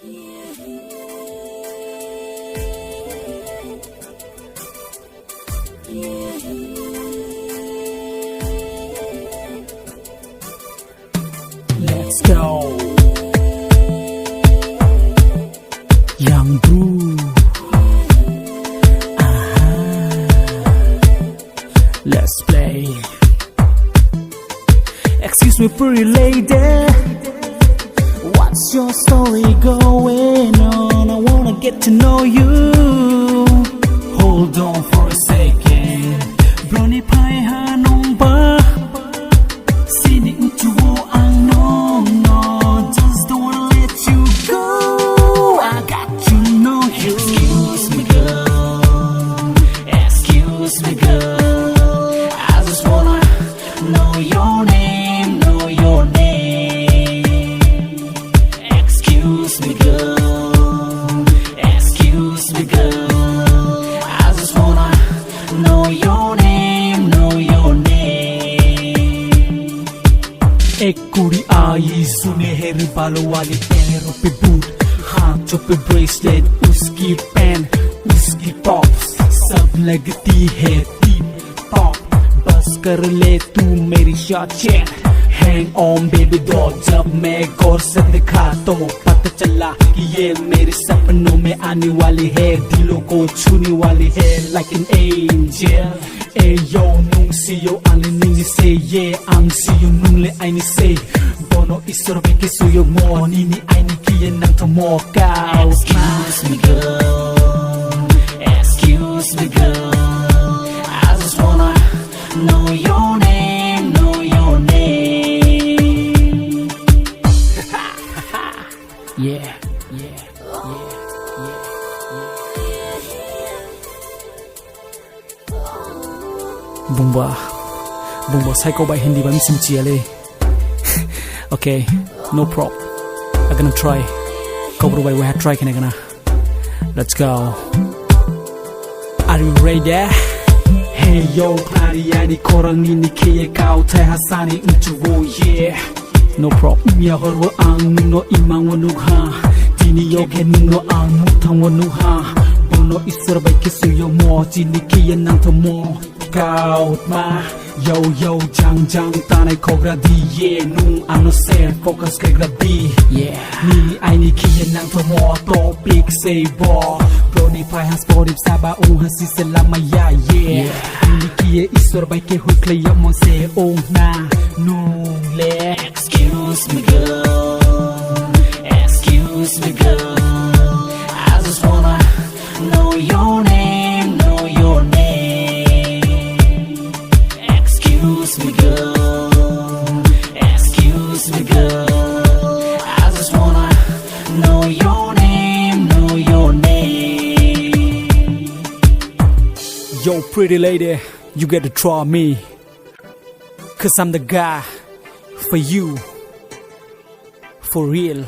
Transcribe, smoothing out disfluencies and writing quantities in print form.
Let's go, Young Boo. Let's play. Excuse me, pretty lady, what's your story going on? I wanna get to know you. Hold on for a second. Brony Pai Hanong Ba Sini Uchuo Ang No, just don't wanna let you go. I got to know you. Excuse me, girl. Excuse me, girl. I just wanna know your name, know your name. Excuse me, girl. Excuse me, girl. I just wanna know your name, know your name. एक कुड़ी आई सुनहरे बालों वाली पैरों पे boot, हाथों पे bracelet, उसकी पेन, उसकी पॉप्स सब लगती है टिप टॉप। बस कर ले तू मेरी शॉट चेक, हैंग ऑन बेबी डॉल। जब मैं गौर से दिखा तो पता चला कि ये मेरे सपनों में आने वाली है, दिलों को छूने वाली है like an angel. Ayo nung siyo ang lining ni say yeah, ang siyo nung le ay ni say bono isorbe ke suyo mo nini ay ni kiyen ng tumokaw. Excuse me, girl. Excuse me, girl. I just wanna know your name, know your name. Yeah, yeah, yeah. Bumba psycho by Hindi ba misim chiale. Okay, no prob. I'm gonna try. Cobra by we have try can gonna. Let's go. Are you ready? Hey yo, Ariani korang ini kiye kau tai hasani unchuwo yeah. No prob. Mia horwo ang no imang wanug ha. Tini yo ken no ang mutang wanug ha. Bono isor by kisuyo mo tini kiye nang tomo. Kaut ma yo yo jang jang tanay kogra di yeah nung ano se focus kay grabe yeah ni ay ni kiyen nang tomo topic say bo Brony Pai has sportive saba hasi sila maya yeah ni kiye isor bay ke huy klaya mo se na nung le. Excuse me, girl. Excuse me, girl. I just wanna know your name, know your name. Excuse me, girl. Excuse me, girl. I just wanna know your name, know your name. Yo, pretty lady, you get to try me, 'cause I'm the guy for you, for real.